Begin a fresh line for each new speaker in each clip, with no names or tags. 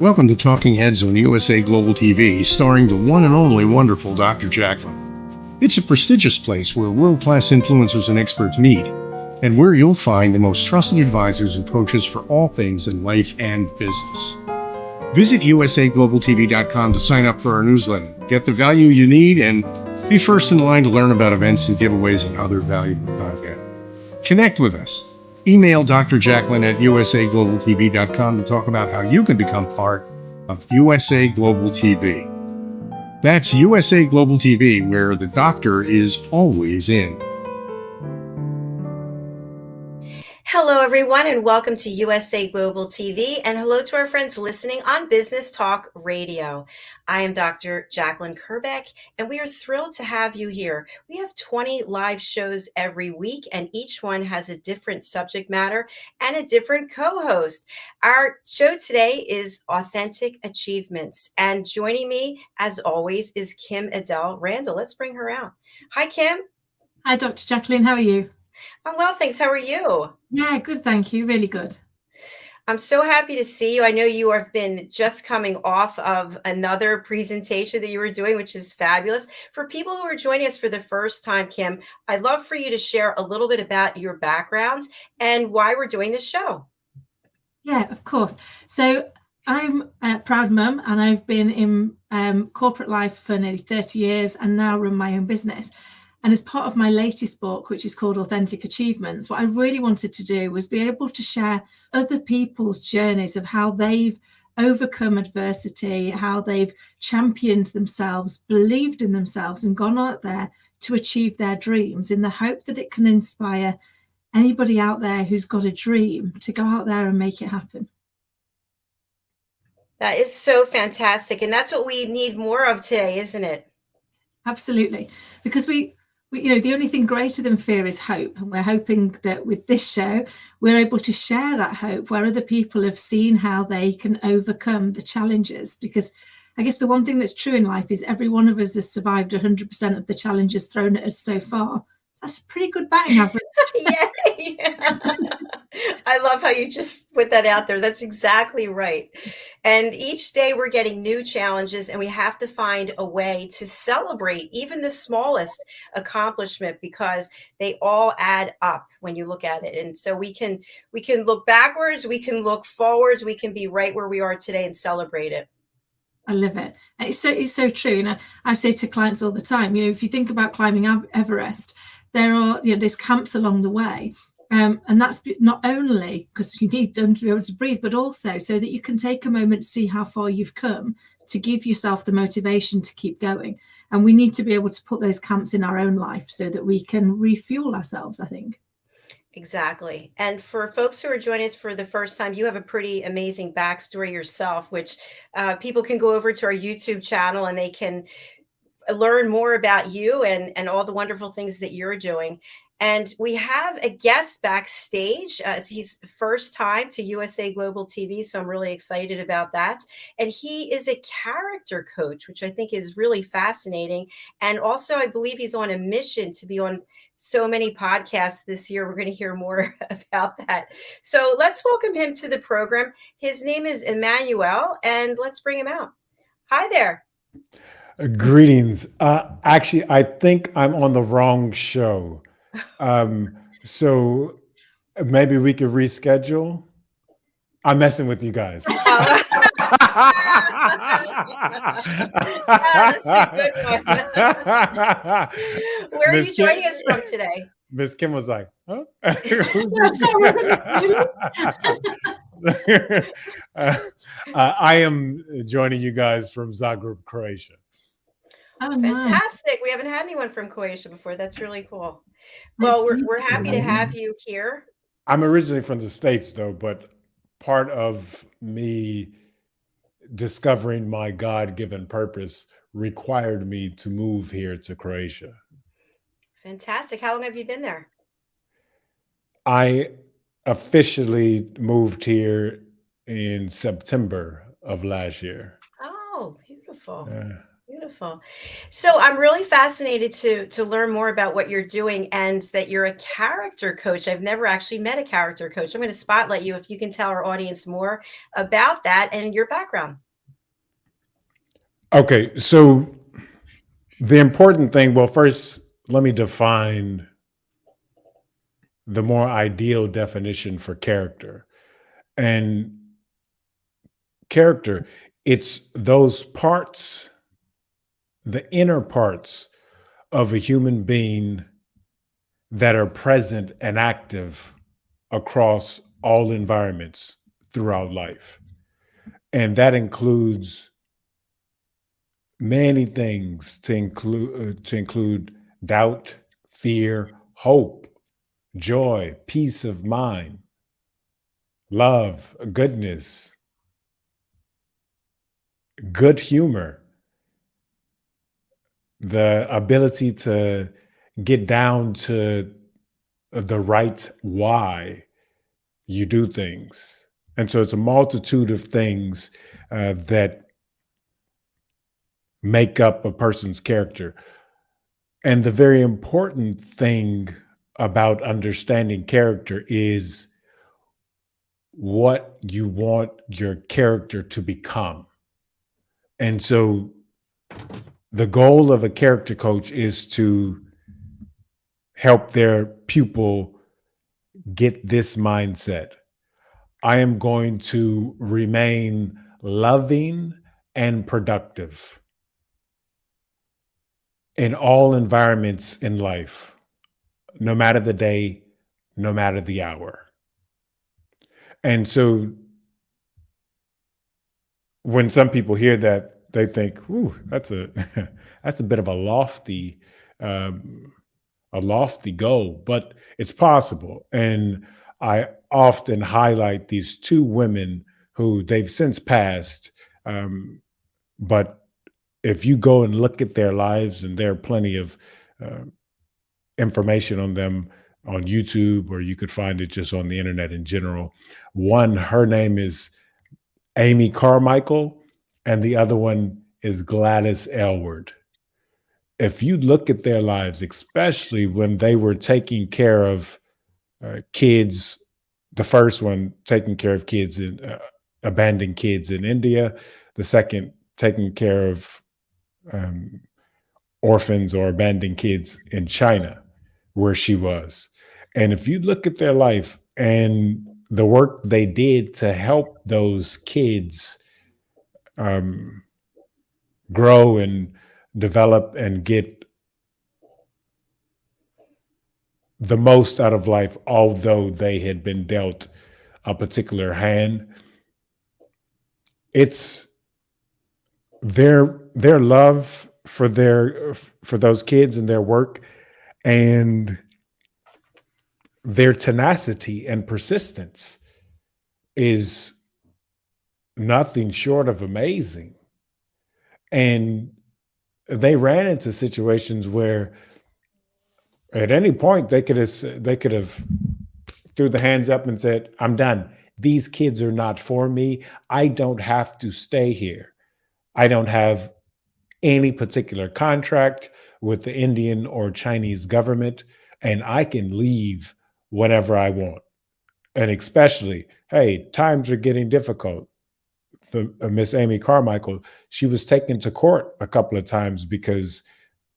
Welcome to Talking Heads on USA Global TV, starring the one and only wonderful Dr. JACALYN. It's a prestigious place where world-class influencers and experts meet, and where you'll find the most trusted advisors and coaches for all things in life and business. Visit usaglobaltv.com to sign up for our newsletter, get the value you need, and be first in line to learn about events and giveaways and other valuable content. Connect with us. Email Dr. Jacqueline at usaglobaltv.com to talk about how you can become part of USA Global TV. That's USA Global TV, where the doctor is always in.
Hello, everyone, and welcome to USA Global TV, and hello to our friends listening on Business Talk Radio. I am Dr. JACALYN KERBECK, and we are thrilled to have you here. We have 20 live shows every week, and each one has a different subject matter and a different co-host. Our show today is Authentic Achievements, and joining me, as always, is KIM-ADELE. Randall, let's bring her out. Hi, Kim.
Hi, Dr. JACALYN. How are you?
I'm well, thanks. How are you?
Yeah, good. Thank you. Really good.
I'm so happy to see you. I know you have been just coming off of another presentation that you were doing, which is fabulous. For people who are joining us for the first time, Kim, I'd love for you to share a little bit about your background and why we're doing this show.
Yeah, of course. So I'm a proud mum, and I've been in corporate life for nearly 30 years and now run my own business. And as part of my latest book, which is called Authentic Achievements, what I really wanted to do was be able to share other people's journeys of how they've overcome adversity, how they've championed themselves, believed in themselves, and gone out there to achieve their dreams, in the hope that it can inspire anybody out there who's got a dream to go out there and make it happen.
That is so fantastic. And that's what we need more of today, isn't it?
Absolutely. Because we the only thing greater than fear is hope. And we're hoping that with this show, we're able to share that hope where other people have seen how they can overcome the challenges. Because I guess the one thing that's true in life is every one of us has survived 100% of the challenges thrown at us so far. That's a pretty good batting average.
Yeah. I love how you just put that out there. That's exactly right. And each day we're getting new challenges, and we have to find a way to celebrate even the smallest accomplishment, because they all add up when you look at it. And so we can look backwards, we can look forwards, we can be right where we are today and celebrate it.
I love it. It's so true. And I say to clients all the time, if you think about climbing Everest, there are, there's camps along the way. And that's not only because you need them to be able to breathe, but also so that you can take a moment to see how far you've come, to give yourself the motivation to keep going. And we need to be able to put those camps in our own life so that we can refuel ourselves, I think.
Exactly. And for folks who are joining us for the first time, you have a pretty amazing backstory yourself, which people can go over to our YouTube channel and they can learn more about you and all the wonderful things that you're doing. And we have a guest backstage. It's his first time to USA Global TV, so I'm really excited about that. And he is a character coach, which I think is really fascinating. And also, I believe he's on a mission to be on so many podcasts this year. We're going to hear more about that. So let's welcome him to the program. His name is EMMANUEL, and let's bring him out. Hi there.
Greetings. Actually, I think I'm on the wrong show. So maybe we could reschedule. I'm messing with you guys.
That's a good one. Where are you joining us from today?
Miss Kim was like, huh? I am joining you guys from Zagreb, Croatia.
Oh,
fantastic.
Nice.
We haven't had anyone from Croatia before. That's really cool. Well, we're happy to have you here.
I'm originally from the States, though, but part of me discovering my God-given purpose required me to move here to Croatia.
Fantastic. How long have you been there?
I officially moved here in September of last year.
Oh, beautiful.
Yeah.
Beautiful. Beautiful. So I'm really fascinated to learn more about what you're doing and that you're a character coach. I've never actually met a character coach. I'm going to spotlight you if you can tell our audience more about that and your background.
Okay, so the important thing, well, first, let me define the more ideal definition for character. And character, it's those parts, the inner parts of a human being that are present and active across all environments throughout life. And that includes many things, to include doubt, fear, hope, joy, peace of mind, love, goodness, good humor, the ability to get down to the right why you do things. And so it's a multitude of things that make up a person's character. And the very important thing about understanding character is what you want your character to become. And so the goal of a character coach is to help their pupil get this mindset. I am going to remain loving and productive in all environments in life, no matter the day, no matter the hour. And so when some people hear that, they think, "Ooh, that's a that's a bit of a lofty goal," but it's possible. And I often highlight these two women who they've since passed, but if you go and look at their lives, and there are plenty of uh, information on them on YouTube, or you could find it just on the internet in general. One, her name is Amy Carmichael, and the other one is Gladys Aylward. If you look at their lives, especially when they were taking care of kids, the first one taking care of kids in abandoned kids in India, the second taking care of orphans or abandoned kids in China, where she was. And if you look at their life and the work they did to help those kids grow and develop and get the most out of life, although they had been dealt a particular hand, it's their love for those kids and their work, and their tenacity and persistence is nothing short of amazing. And they ran into situations where at any point they could have threw the hands up and said, "I'm done. These kids are not for me. I don't have to stay here. I don't have any particular contract with the Indian or Chinese government, and I can leave whenever I want." And especially, hey, times are getting difficult. Miss Amy Carmichael, she was taken to court a couple of times because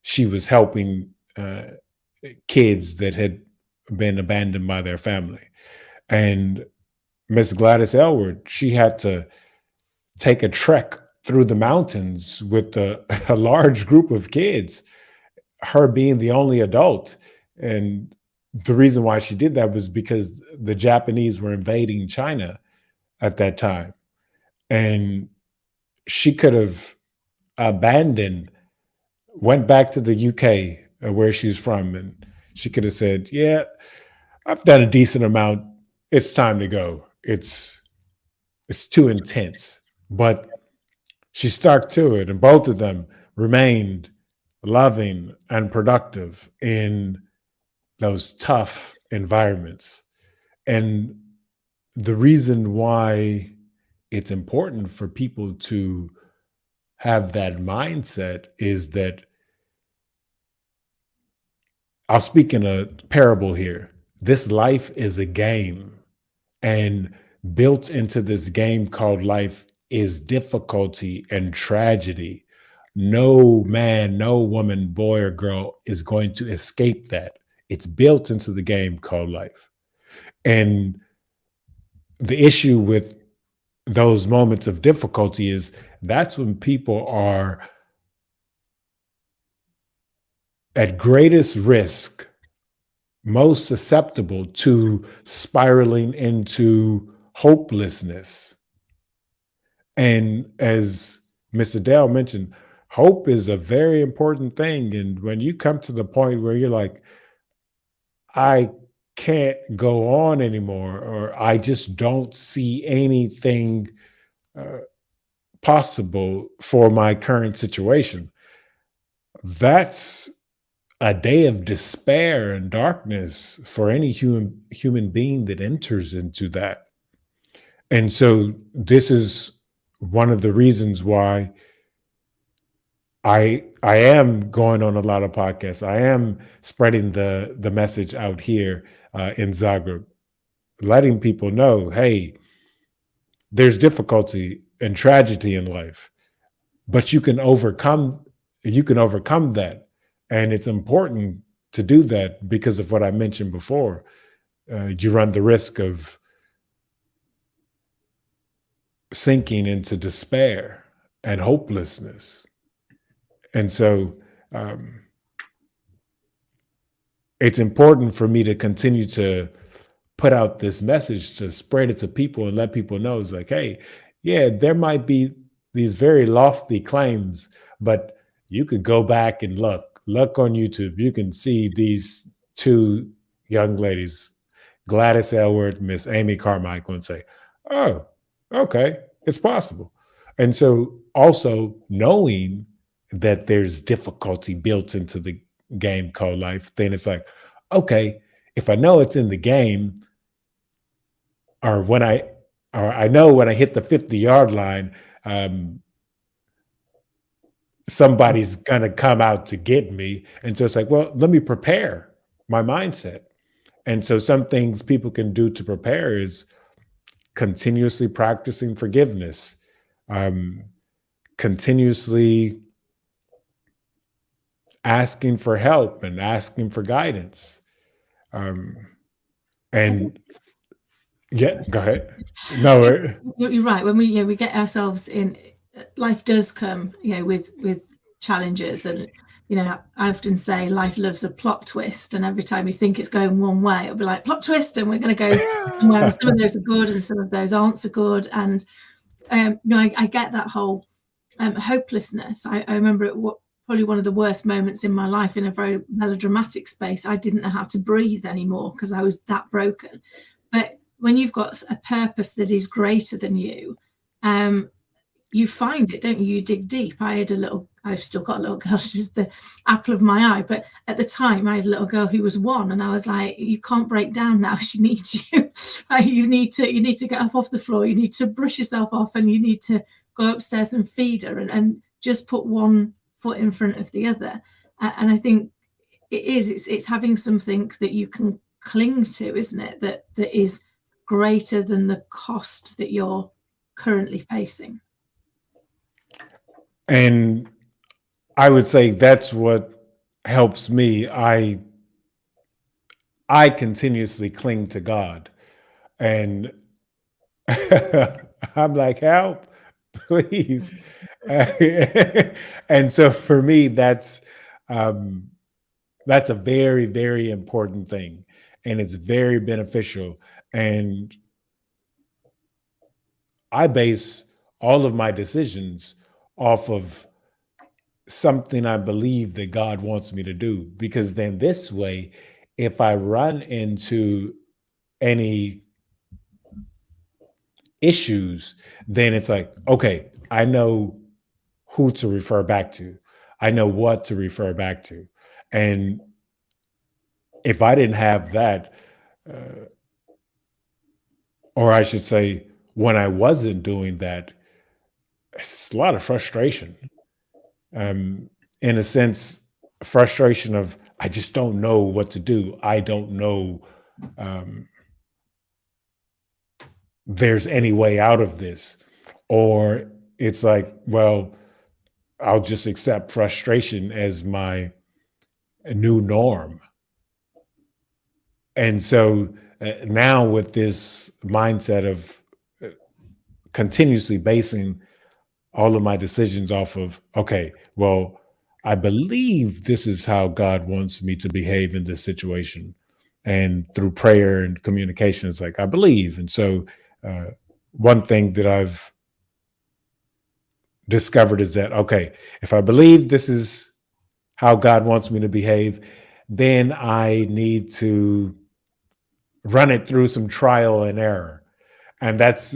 she was helping kids that had been abandoned by their family. And Miss Gladys Aylward, she had to take a trek through the mountains with a large group of kids, her being the only adult. And the reason why she did that was because the Japanese were invading China at that time. And she could have abandoned, went back to the UK where she's from, and she could have said, "Yeah, I've done a decent amount. It's time to go. It's too intense." But she stuck to it, and both of them remained loving and productive in those tough environments. And the reason why it's important for people to have that mindset is that I'll speak in a parable here. This life is a game, and built into this game called life is difficulty and tragedy. No man, no woman, boy or girl is going to escape that. It's built into the game called life. And the issue with those moments of difficulty is that's when people are at greatest risk, most susceptible to spiraling into hopelessness. And as Miss Adele mentioned, hope is a very important thing. And when you come to the point where you're like, I can't go on anymore, or I just don't see anything possible for my current situation, that's a day of despair and darkness for any human being that enters into that. And so this is one of the reasons why I am going on a lot of podcasts. I am spreading the message out here in Zagreb, letting people know, hey, there's difficulty and tragedy in life, but you can overcome that. And it's important to do that because of what I mentioned before. You run the risk of sinking into despair and hopelessness. And so it's important for me to continue to put out this message, to spread it to people and let people know it's like, hey, yeah, there might be these very lofty claims, but you could go back and look on YouTube. You can see these two young ladies, Gladys Elwood, Miss Amy Carmichael, and say, oh, okay, it's possible. And so also knowing that there's difficulty built into the game called life, then it's like, okay, if I know it's in the game, or I know when I hit the 50-yard line, somebody's gonna come out to get me. And so it's like, well, let me prepare my mindset. And so some things people can do to prepare is continuously practicing forgiveness, continuously asking for help and asking for guidance. And yeah, go ahead. No,
you're right. When we get ourselves in, life does come, with challenges, and I often say life loves a plot twist, and every time you think it's going one way, it'll be like plot twist, and we're going to go somewhere. Some of those are good, and some of those aren't so good. And I get that whole hopelessness. I remember probably one of the worst moments in my life in a very melodramatic space. I didn't know how to breathe anymore because I was that broken. But when you've got a purpose that is greater than you, you find it, don't you? You dig deep. I've still got a little girl. She's the apple of my eye. But at the time, I had a little girl who was 1, and I was like, "You can't break down now. She needs you. You need to get up off the floor. You need to brush yourself off, and you need to go upstairs and feed her, and just put one foot in front of the other." And I think it's having something that you can cling to, isn't it? That is greater than the cost that you're currently facing.
And I would say that's what helps me. I continuously cling to God, and I'm like, help, please. And so for me, that's a very, very important thing, and it's very beneficial. And I base all of my decisions off of something I believe that God wants me to do, because then this way, if I run into any issues, then it's like, okay, I know who to refer back to. I know what to refer back to. And if I didn't have that, or I should say, when I wasn't doing that, it's a lot of frustration. in a sense, frustration of, I just don't know what to do. I don't know there's any way out of this. Or it's like, well, I'll just accept frustration as my new norm. And so now with this mindset of continuously basing all of my decisions off of, okay, well, I believe this is how God wants me to behave in this situation. And through prayer and communication, it's like, I believe. And so one thing that I've discovered is that, okay, if I believe this is how God wants me to behave, then I need to run it through some trial and error. And that's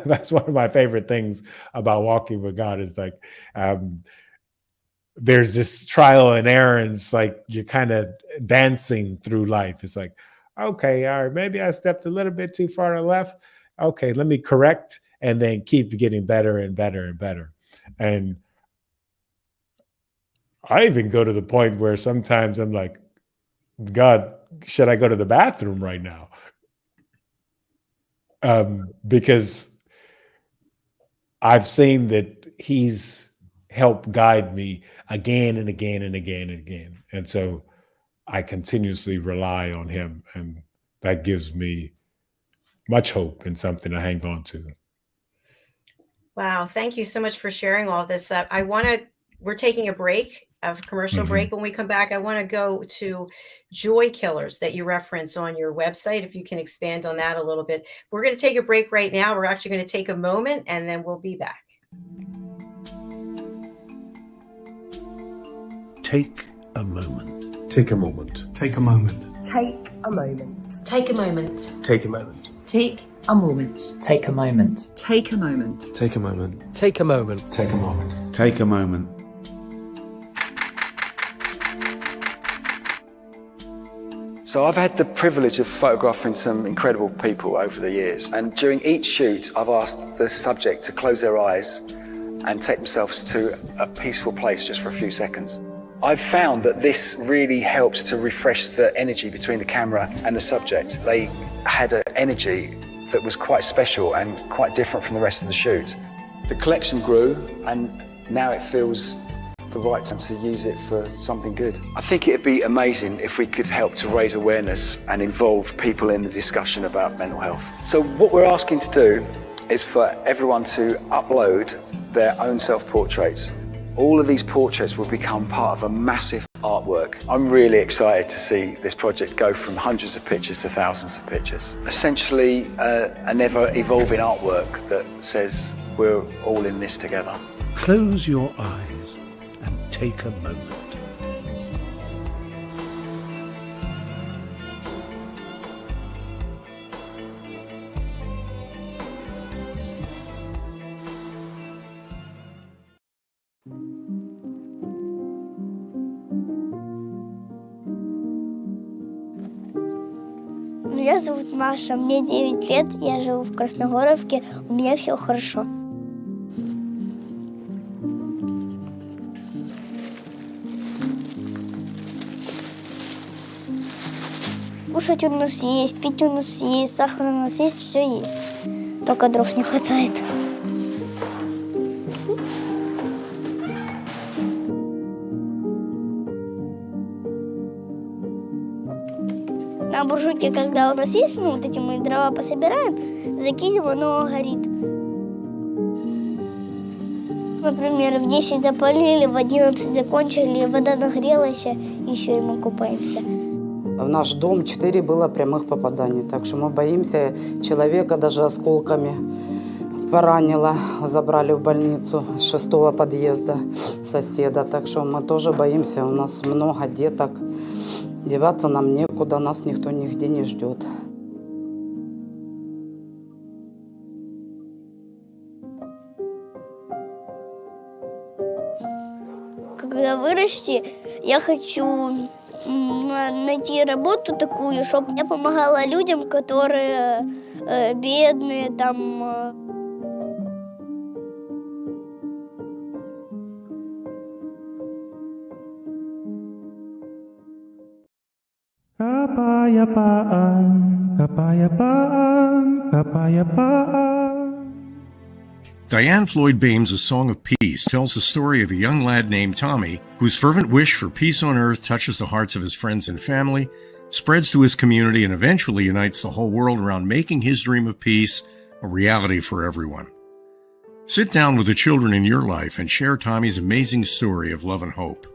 that's one of my favorite things about walking with God is like, there's this trial and error, and it's like you're kind of dancing through life. It's like, okay, all right, maybe I stepped a little bit too far to the left. Okay, let me correct, and then keep getting better and better and better. And I even go to the point where sometimes I'm like, God, should I go to the bathroom right now? Because I've seen that he's helped guide me again and again and again and again. And so I continuously rely on him, and that gives me much hope and something to hang on to.
Wow. Thank you so much for sharing all this. We're taking a break, a commercial break. When we come back, I want to go to joy killers that you reference on your website. If you can expand on that a little bit. We're going to take a break right now. We're actually going to take a moment, and then we'll be back.
Take a moment.
Take a moment.
Take a moment.
Take a moment.
Take a moment.
Take a moment.
Take a moment.
Take a moment.
Take a moment.
Take a moment.
Take a moment.
Take a moment.
Take a moment.
So I've had the privilege of photographing some incredible people over the years, and during each shoot I've asked the subject to close their eyes and take themselves to a peaceful place just for a few seconds. I've found that this really helps to refresh the energy between the camera and the subject. They had an energy that was quite special and quite different from the rest of the shoot. The collection grew, and now it feels the right time to use it for something good. I think it'd be amazing if we could help to raise awareness and involve people in the discussion about mental health. So what we're asking to do is for everyone to upload their own self-portraits. All of these portraits will become part of a massive artwork. I'm really excited to see this project go from hundreds of pictures to thousands of pictures. Essentially, an ever-evolving artwork that says we're all in this together.
Close your eyes and take a moment.
Меня зовут Маша, мне 9 лет, я живу в Красногоровке, у меня все хорошо. Кушать у нас есть, пить у нас есть, сахар у нас есть, все есть. Только дров не хватает. На буржуйке, когда у нас есть, вот эти мы дрова пособираем, закинем, оно горит. Например, в 10 запалили, в 11 закончили, вода нагрелась, еще и мы купаемся.
В наш дом 4 было прямых попаданий, так что мы боимся человека даже осколками. Поранило, забрали в больницу с 6-го подъезда соседа, так что мы тоже боимся, у нас много деток. Деваться нам некуда, нас никто нигде не ждет.
Когда вырасти, я хочу найти работу такую, чтобы я помогала людям, которые бедные, там.
Kapayapaan, kapayapaan, kapayapaan.
Diane Floyd Bame's A Song of Peace tells the story of a young lad named Tommy whose fervent wish for peace on earth touches the hearts of his friends and family, spreads to his community, and eventually unites the whole world around making his dream of peace a reality for everyone. Sit down with the children in your life and share Tommy's amazing story of love and hope.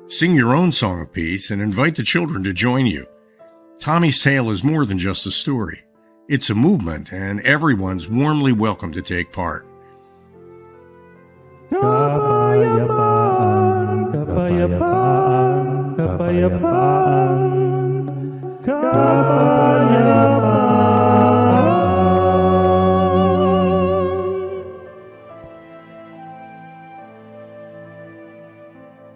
Sing your own song of peace and invite the children to join you. Tommy's tale is more than just a story. It's a movement, and everyone's warmly welcome to take part.
Kapayapaan, kapayapaan, kapayapaan,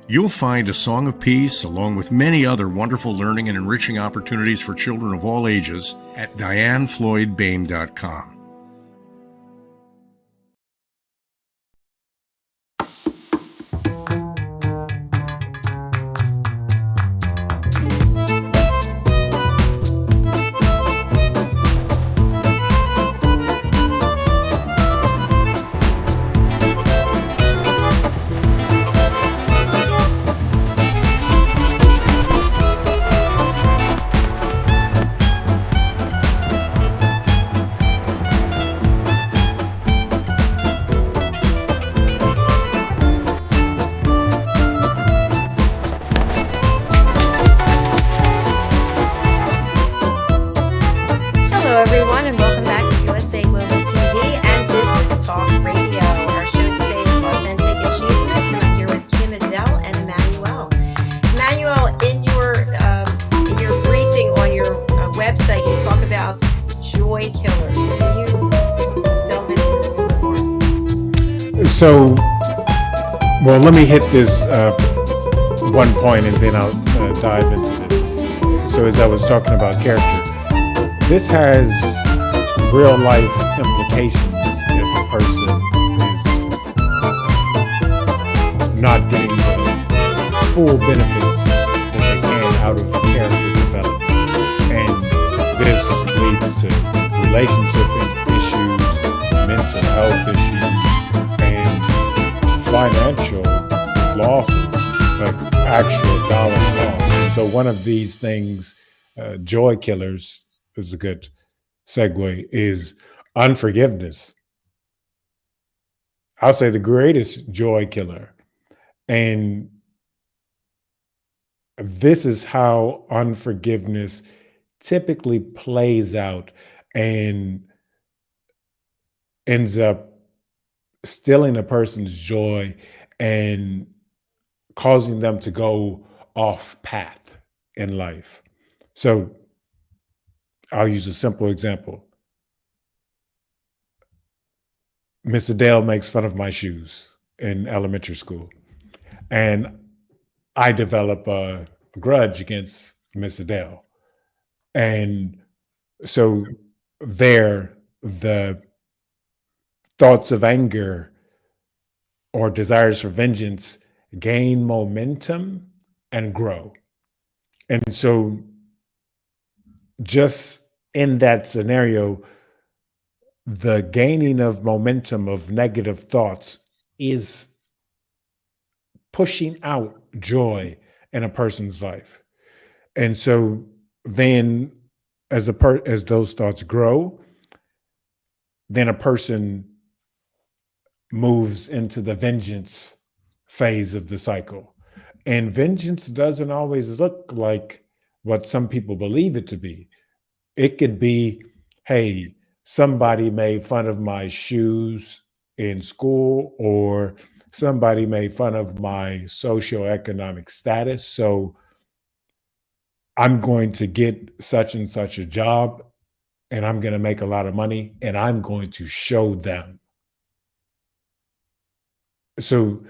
You'll find A Song of Peace, along with many other wonderful learning and enriching opportunities for children of all ages, at dianefloydbame.com.
Hello, everyone, and welcome back to USA Global TV and Business Talk Radio. Our show today is Authentic Achievements, and I'm here with KIM-ADELE and Emmanuel. Emmanuel, in your briefing on your website, you talk about joy killers. Can you delve into this a little bit more?
So, well, let me hit this one point and then I'll dive into this. So, as I was talking about character, this has real life implications if a person is not getting the full benefits that they can out of character development. And this leads to relationship issues, mental health issues, and financial losses, like actual dollar loss. So one of these things, joy killers, is a good segue, is unforgiveness. I'll say the greatest joy killer. And this is how unforgiveness typically plays out and ends up stealing a person's joy and causing them to go off path in life. So I'll use a simple example. Miss Adele makes fun of my shoes in elementary school, and I develop a grudge against Miss Adele. And so there, the thoughts of anger or desires for vengeance gain momentum and grow. And so just in that scenario, the gaining of momentum of negative thoughts is pushing out joy in a person's life. And so then as those thoughts grow, then a person moves into the vengeance phase of the cycle. And vengeance doesn't always look like what some people believe it to be. It could be, hey, somebody made fun of my shoes in school, or somebody made fun of my socioeconomic status. So I'm going to get such and such a job, and I'm going to make a lot of money, and I'm going to show them. So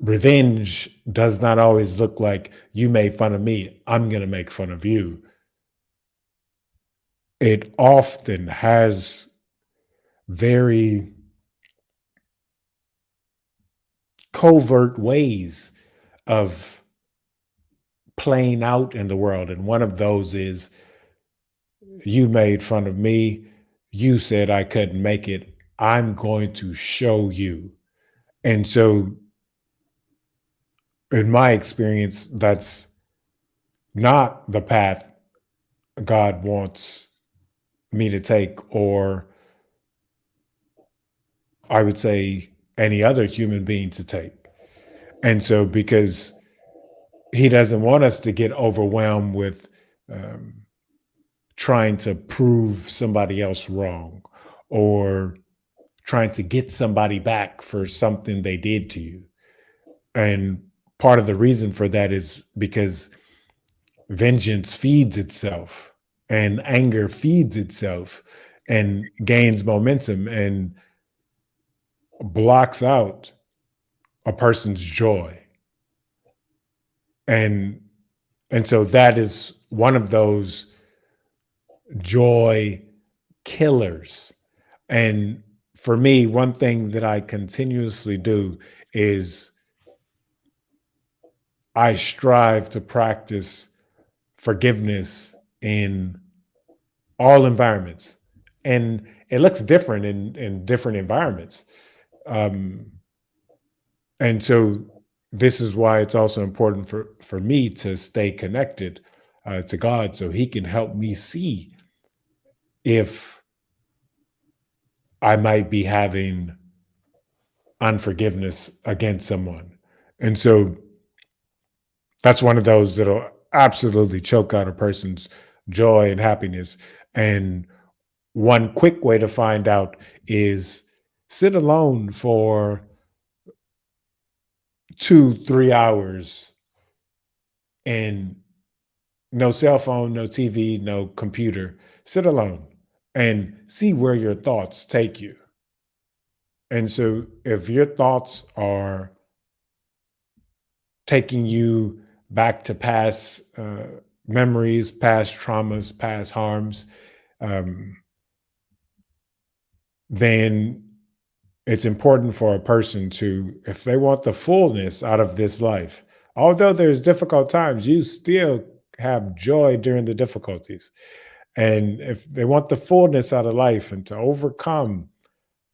revenge does not always look like you made fun of me, I'm going to make fun of you. It often has very covert ways of playing out in the world. And one of those is, you made fun of me. You said I couldn't make it. I'm going to show you. And so in my experience, that's not the path God wants me to take, or I would say any other human being to take. And so because he doesn't want us to get overwhelmed with trying to prove somebody else wrong, or trying to get somebody back for something they did to you. And part of the reason for that is because vengeance feeds itself, and anger feeds itself, and gains momentum and blocks out a person's joy. And so that is one of those joy killers. And for me, one thing that I continuously do is I strive to practice forgiveness in all environments. And it looks different in different environments. And so this is why it's also important for me to stay connected to God, so he can help me see if I might be having unforgiveness against someone. And so that's one of those that'll absolutely choke out a person's joy and happiness. And one quick way to find out is sit alone for 2-3 hours, and no cell phone, no TV, no computer. Sit alone and see where your thoughts take you. And so if your thoughts are taking you back to past memories, past traumas, past harms, then it's important for a person to, if they want the fullness out of this life, although there's difficult times, you still have joy during the difficulties. And if they want the fullness out of life and to overcome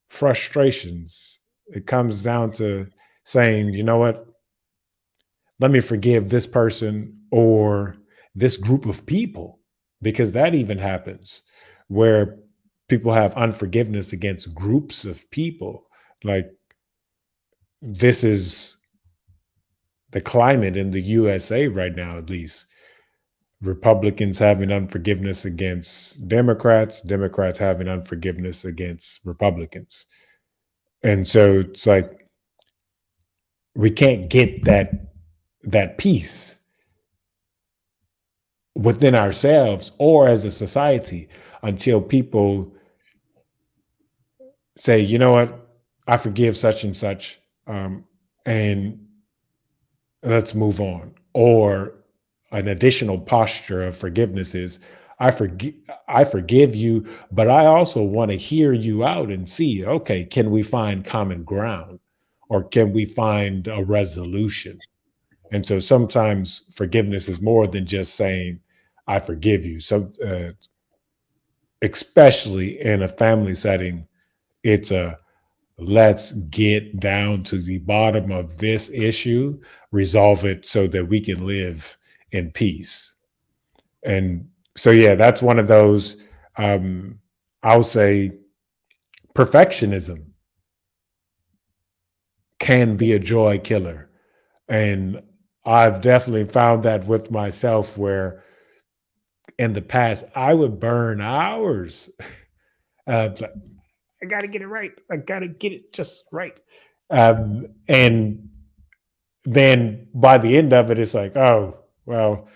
frustrations, it comes down to saying, you know what, let me forgive this person or this group of people, because that even happens where people have unforgiveness against groups of people. Like, this is the climate in the USA right now, at least. Republicans having unforgiveness against Democrats, Democrats having unforgiveness against Republicans. And so it's like, we can't get that peace within ourselves or as a society until people say, you know what, I forgive such and such, and let's move on. Or an additional posture of forgiveness is, I forgive you, but I also want to hear you out and see, okay, can we find common ground, or can we find a resolution? And so sometimes forgiveness is more than just saying, I forgive you. So, especially in a family setting, it's a, let's get down to the bottom of this issue, resolve it so that we can live in peace. And so, yeah, that's one of those, I'll say perfectionism can be a joy killer. And I've definitely found that with myself, where in the past I would burn hours. Like, I got to get it right. I got to get it just right. And then by the end of it, it's like, oh, well,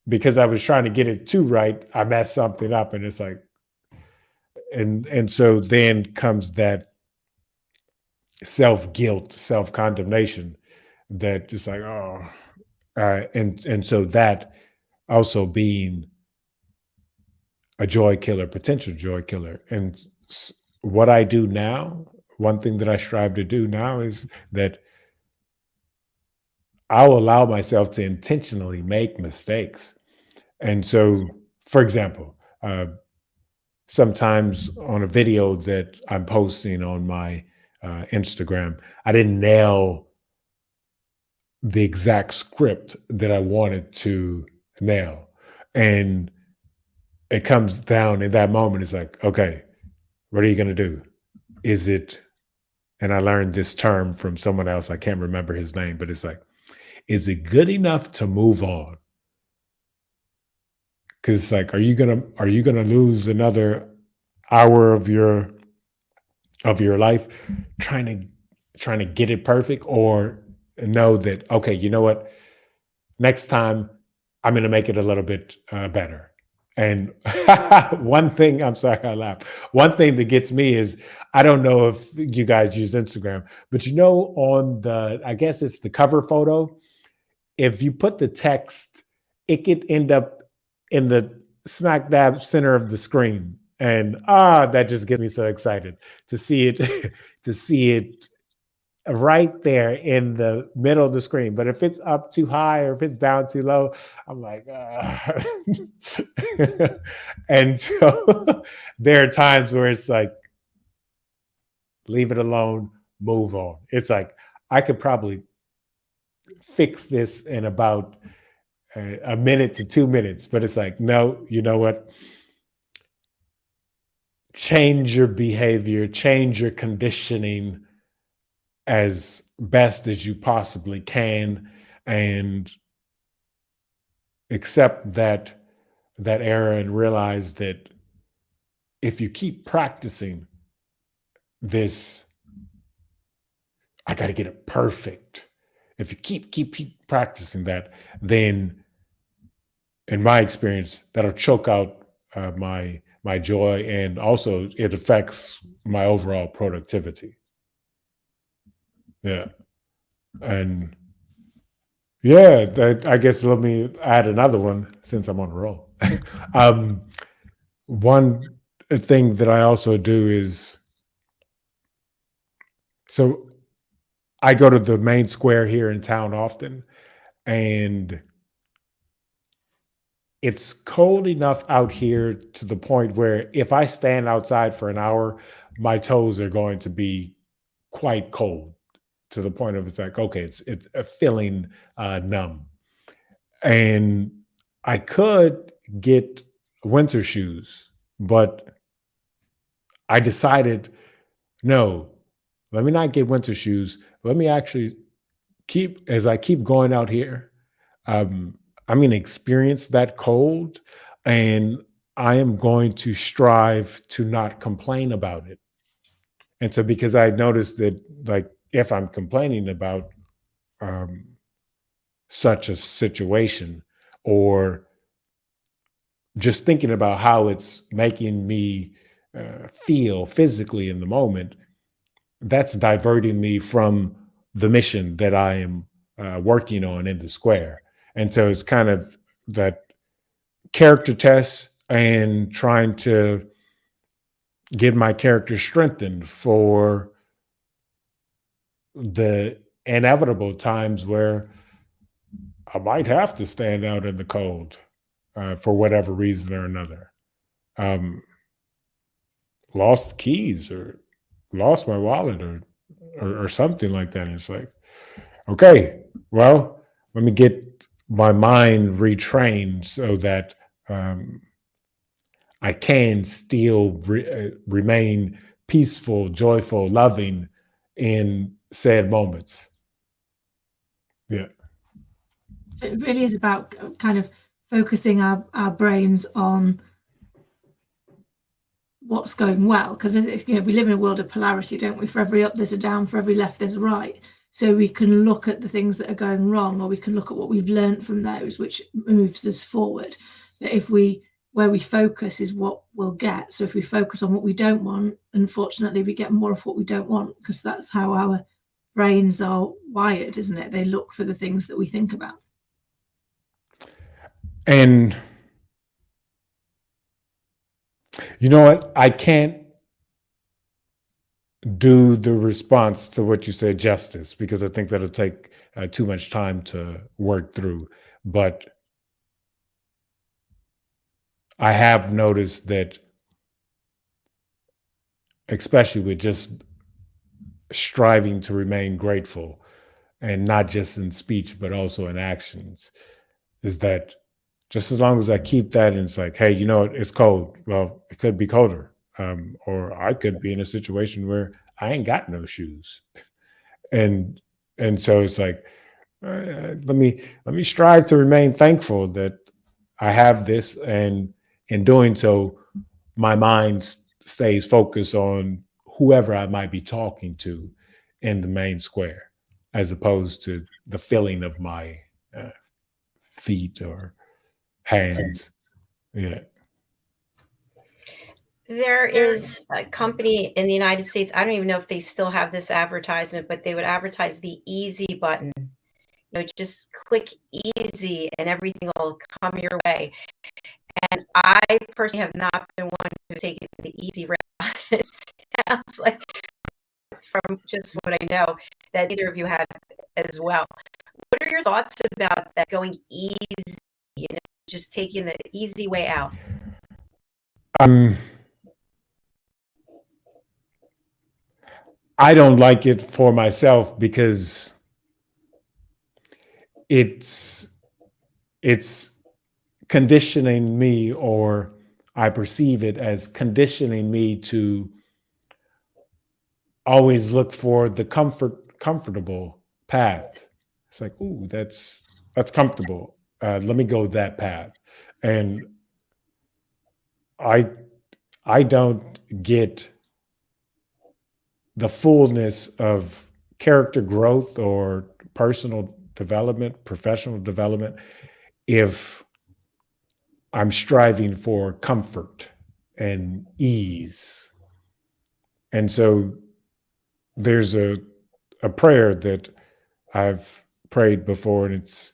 because I was trying to get it too right, I messed something up. And it's like, and so then comes that self-guilt, self-condemnation, that just like, oh, and so that also being a joy killer, potential joy killer. And what I do now, one thing that I strive to do now is that I'll allow myself to intentionally make mistakes. And so, for example, sometimes on a video that I'm posting on my Instagram, I didn't nail the exact script that I wanted to nail. And it comes down in that moment, it's like, okay, what are you going to do? Is it, and I learned this term from someone else, I can't remember his name, but it's like, is it good enough to move on? Because it's like, are you gonna lose another hour of your life trying to get it perfect, or know that, okay, you know what, next time I'm gonna make it a little bit better. And one thing, I'm sorry I laugh. One thing that gets me is, I don't know if you guys use Instagram, but on the, I guess it's the cover photo, if you put the text, it could end up in the smack dab center of the screen. And that just gets me so excited to see it, to see it right there in the middle of the screen. But if it's up too high or if it's down too low, I'm like, and so there are times where it's like, leave it alone, move on. It's like, I could probably fix this in about a minute to 2 minutes, but it's like, no, you know what? Change your behavior, change your conditioning as best as you possibly can, and accept that error, and realize that if you keep practicing this, I got to get it perfect. If you keep practicing that, then in my experience, that'll choke out my joy, and also it affects my overall productivity. Yeah. And yeah, I guess let me add another one since I'm on a roll. One thing that I also do is, so I go to the main square here in town often, and it's cold enough out here to the point where if I stand outside for an hour, my toes are going to be quite cold, to the point of, it's like, okay, it's feeling numb. And I could get winter shoes, but I decided, no, let me not get winter shoes. Let me actually as I keep going out here, I'm going to experience that cold, and I am going to strive to not complain about it. And so, because I noticed that, like, if I'm complaining about such a situation, or just thinking about how it's making me feel physically in the moment, that's diverting me from the mission that I am working on in the square. And so it's kind of that character test, and trying to get my character strengthened for the inevitable times where I might have to stand out in the cold for whatever reason or another. Lost keys, or lost my wallet, or something like that. And it's like, okay, well, let me get my mind retrained so that I can still remain peaceful, joyful, loving in said moments. Yeah.
So it really is about kind of focusing our brains on what's going well, because we live in a world of polarity, don't we? For every up there's a down, for every left there's a right. So we can look at the things that are going wrong, or we can look at what we've learned from those, which moves us forward. But where we focus is what we'll get. So if we focus on what we don't want, unfortunately we get more of what we don't want, because that's how our brains are wired, isn't it? They look for the things that we think about.
And you know what? I can't do the response to what you said justice, because I think that'll take too much time to work through. But I have noticed that, especially with just striving to remain grateful, and not just in speech, but also in actions, is that just as long as I keep that, and it's like, hey, you know what, it's cold. Well, it could be colder. Or I could be in a situation where I ain't got no shoes. And so it's like, let me strive to remain thankful that I have this, and in doing so, my mind stays focused on whoever I might be talking to in the main square, as opposed to the feeling of my feet or hands. Yeah.
There is a company in the United States, I don't even know if they still have this advertisement, but they would advertise the easy button. You know, just click easy and everything will come your way. And I personally have not been one who's taken the easy route. It sounds like, from just what I know, that either of you have as well. What are your thoughts about that, going easy, you know, just taking the easy way out?
I don't like it for myself because it's conditioning me, or I perceive it as conditioning me to always look for the comfortable path. It's like, ooh, that's comfortable. Let me go that path. And I don't get the fullness of character growth or personal development, professional development, if I'm striving for comfort and ease. And so there's a prayer that I've prayed before, and it's,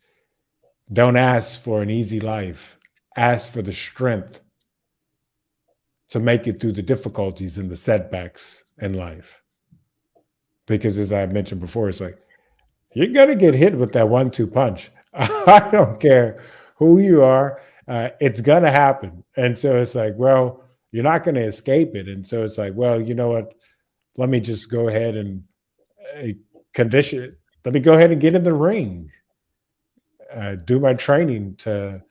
don't ask for an easy life, ask for the strength to make it through the difficulties and the setbacks in life. Because as I mentioned before, it's like, you're gonna get hit with that 1-2 punch. I don't care who you are, it's gonna happen. And so it's like, well, you're not gonna escape it. And so it's like, well, you know what? Let me just go ahead and condition it. Let me go ahead and get in the ring, do my training to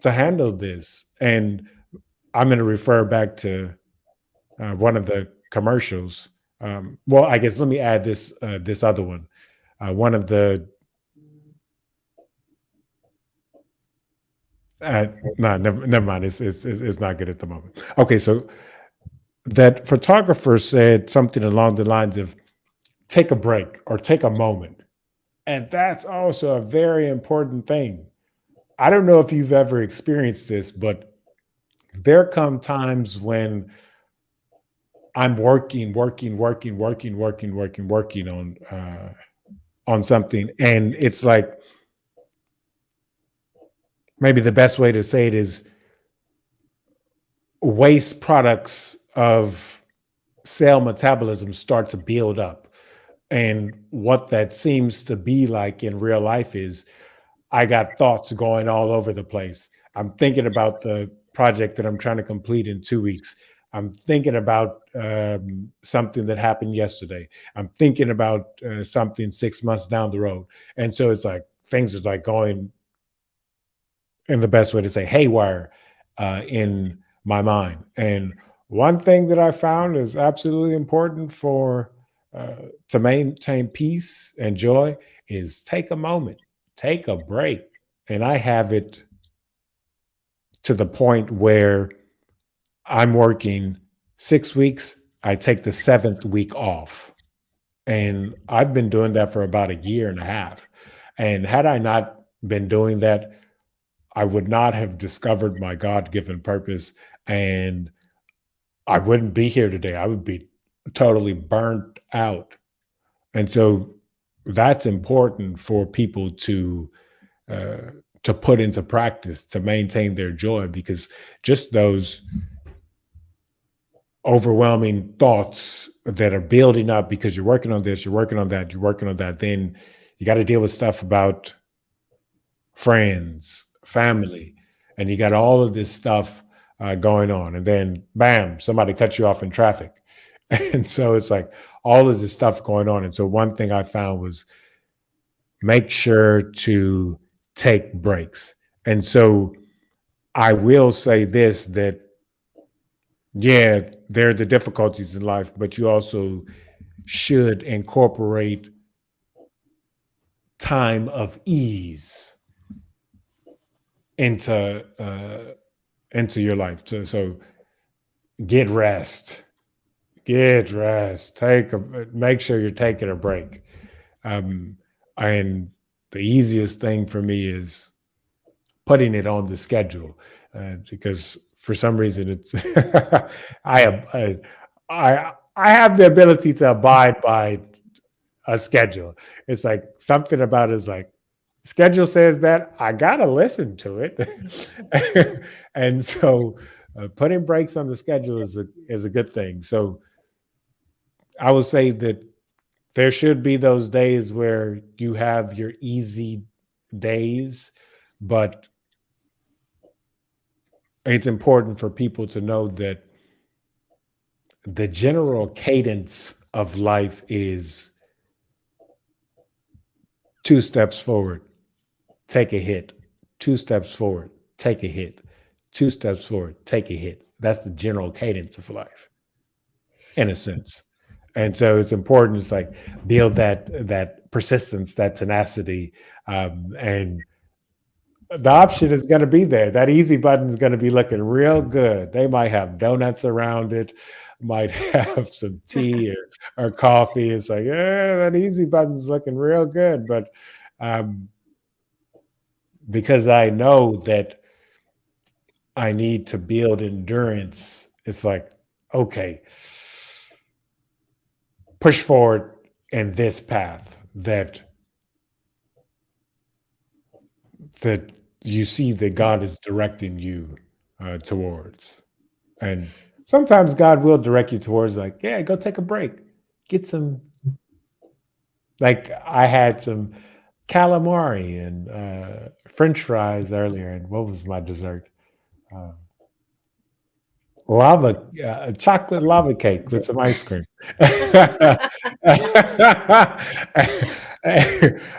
handle this. And I'm going to refer back to one of the commercials. Well, I guess let me add this other one. One of the no, never mind. It's not good at the moment. Okay, so that photographer said something along the lines of, take a break or take a moment. And that's also a very important thing. I don't know if you've ever experienced this, but there come times when I'm working on something, and it's like, maybe the best way to say it is, waste products of cell metabolism start to build up. And what that seems to be like in real life is, I got thoughts going all over the place. I'm thinking about the project that I'm trying to complete in 2 weeks. I'm thinking about something that happened yesterday. I'm thinking about something 6 months down the road. And so it's like, things are like going, in the best way to say, haywire in my mind. And one thing that I found is absolutely important for to maintain peace and joy is take a moment, take a break. And I have it to the point where I'm working 6 weeks, I take the 7th week off. And I've been doing that for about 1.5 years. And had I not been doing that, I would not have discovered my God-given purpose, and I wouldn't be here today. I would be totally burnt out. And so that's important for people to put into practice, to maintain their joy, because just those overwhelming thoughts that are building up because you're working on this, you're working on that, you're working on that. Then you got to deal with stuff about friends, family, and you got all of this stuff going on. And then bam, somebody cuts you off in traffic. And so it's like all of this stuff going on. And so one thing I found was make sure to take breaks. And so I will say this, that yeah, there are the difficulties in life, but you also should incorporate time of ease into your life. So get rest, make sure you're taking a break. And the easiest thing for me is putting it on the schedule, because for some reason it's I have the ability to abide by a schedule. It's like something about it is like schedule says that I gotta listen to it. And so putting breaks on the schedule is a good thing. So I would say that there should be those days where you have your easy days, but it's important for people to know that the general cadence of life is 2 steps forward, take a hit, 2 steps forward, take a hit, 2 steps forward, take a hit. That's the general cadence of life, in a sense. And so it's important. It's like build that persistence, that tenacity, and the option is going to be there. That easy button is going to be looking real good. They might have donuts around it, might have some tea or coffee. It's like, yeah, that easy button is looking real good. But because I know that I need to build endurance, it's like, okay, push forward in this path that you see that God is directing you towards. And sometimes God will direct you towards like, yeah, go take a break, get some, like I had some calamari and French fries earlier. And what was my dessert? Chocolate lava cake with some ice cream.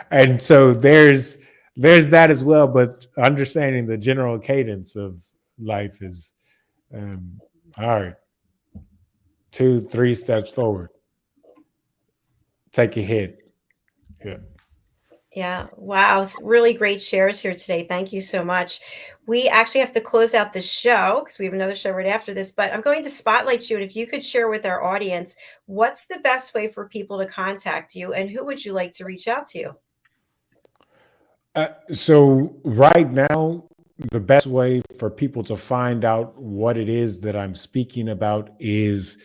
And so there's that as well, but understanding the general cadence of life is all right, 2-3 steps forward, take a hit.
Yeah. Wow. Really great shares here today. Thank you so much. We actually have to close out the show because we have another show right after this, but I'm going to spotlight you. And if you could share with our audience, what's the best way for people to contact you and who would you like to reach out to you?
So right now, the best way for people to find out what it is that I'm speaking about is,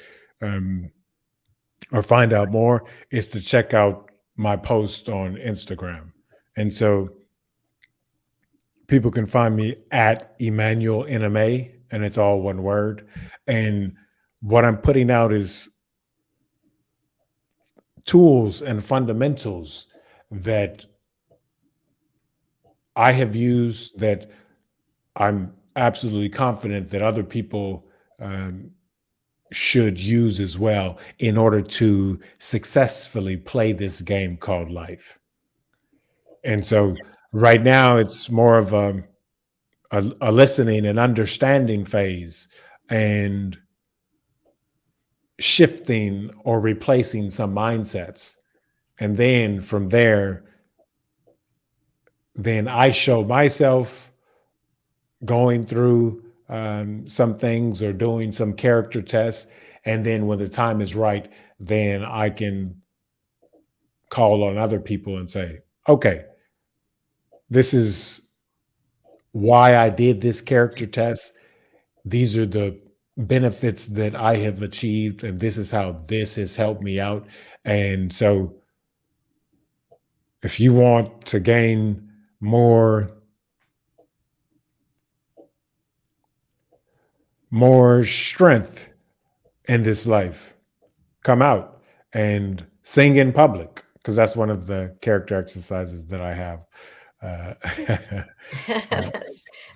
or find out more, is to check out my post on Instagram. And so people can find me at EMMANUEL ENIME, and it's all one word. And what I'm putting out is tools and fundamentals that I have used, that I'm absolutely confident that other people should use as well in order to successfully play this game called life. And so right now it's more of a listening and understanding phase, and shifting or replacing some mindsets. And then from there, then I show myself going through some things or doing some character tests. And then when the time is right, then I can call on other people and say, okay, this is why I did this character test. These are the benefits that I have achieved, and this is how this has helped me out. And so if you want to gain more strength in this life. Come out and sing in public, because that's one of the character exercises that I have.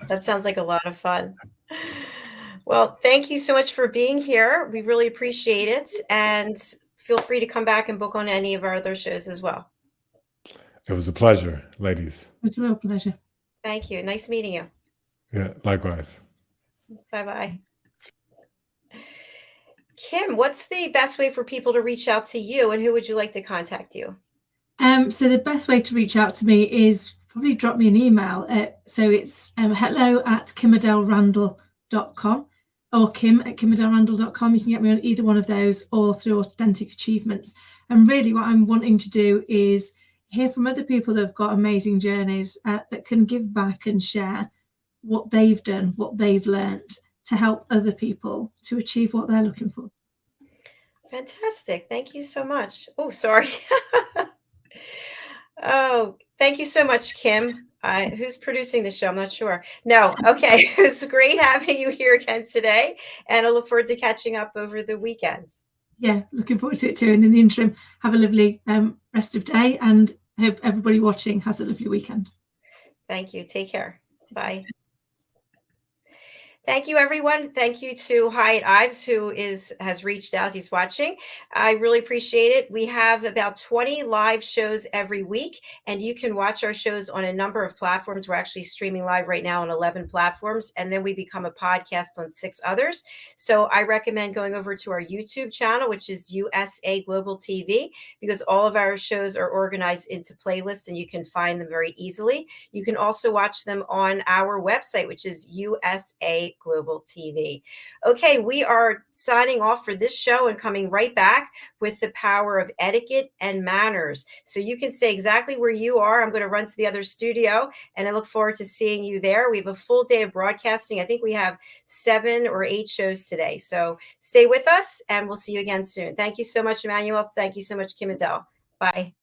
That sounds like a lot of fun. Well, thank you so much for being here. We really appreciate it. And feel free to come back and book on any of our other shows as well.
It was a pleasure, ladies.
It's a real pleasure.
Thank you. Nice meeting you.
Yeah, likewise.
Bye-bye. Kim, what's the best way for people to reach out to you, and who would you like to contact you?
So the best way to reach out to me is probably drop me an email. So it's hello@KIM-ADELE.com or kim@KIM-ADELE.com. You can get me on either one of those or through Authentic Achievements. And really what I'm wanting to do is hear from other people that have got amazing journeys that can give back and share what they've done, what they've learned to help other people to achieve what they're looking for.
Fantastic. Thank you so much. Oh, sorry. Oh, thank you so much, Kim. Who's producing the show? I'm not sure. No. Okay. It was great having you here again today. And I look forward to catching up over the weekends.
Yeah, looking forward to it too. And in the interim, have a lovely rest of day, and I hope everybody watching has a lovely weekend.
Thank you. Take care. Bye. Thank you, everyone. Thank you to Hyatt Ives, who has reached out. He's watching. I really appreciate it. We have about 20 live shows every week, and you can watch our shows on a number of platforms. We're actually streaming live right now on 11 platforms, and then we become a podcast on 6 others. So I recommend going over to our YouTube channel, which is USA Global TV, because all of our shows are organized into playlists, and you can find them very easily. You can also watch them on our website, which is USA Global TV. Okay, we are signing off for this show and coming right back with the power of etiquette and manners. So you can stay exactly where you are. I'm going to run to the other studio, and I look forward to seeing you there. We have a full day of broadcasting. I think we have 7 or 8 shows today. So stay with us, and we'll see you again soon. Thank you so much, Emmanuel. Thank you so much, Kim-ADELE. Bye.